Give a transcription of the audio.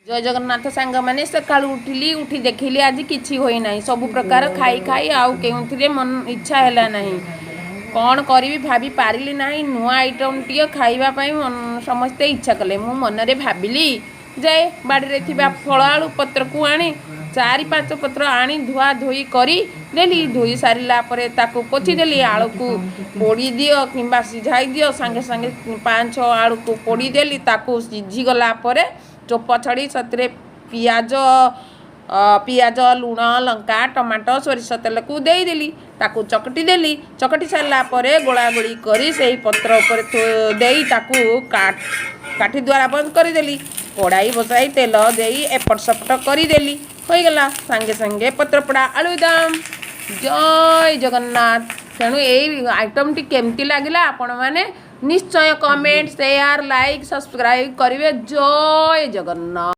जय जगन्नाथ सांग मैंने सका उठिली उठी देखिली आज किसी होना सब प्रकार खाई खाई आउ के मन इच्छा है ना कौन करी भाभी पारिली ना नुआ आइटम टी खावाई समस्ते इच्छा कले मु मनरे भाविली जाए बाड़ी थी फल आलू पत्र को आनी 4-5 पत्र आनी धुआ धोई करी देली धोई सारा पोछीदेली आलू को पोड़ी दियो कि सीझाई दियो सांगे सांगे 5-6 आलू को पोड़ी देली सीझीगला चोप छड़ी से पियाज पियाज लुण लंका टमाटो सोरिष तेल को देदेली ताकू चकटी देली चकटी सारापर गोला गोली करी से पत्र उपर काठी द्वारा बंद करदेली कड़ाई बसाई तेल दे एपट सपट करदेली होगला सांगे सांगे पत्रपोड़ा आलुदम। जय जगन्नाथ। तेणु यही आइटम टी केमती लगिला आपण मैंने निश्चय कमेंट शेयर लाइक सब्सक्राइब करेंगे। जय जगन्नाथ।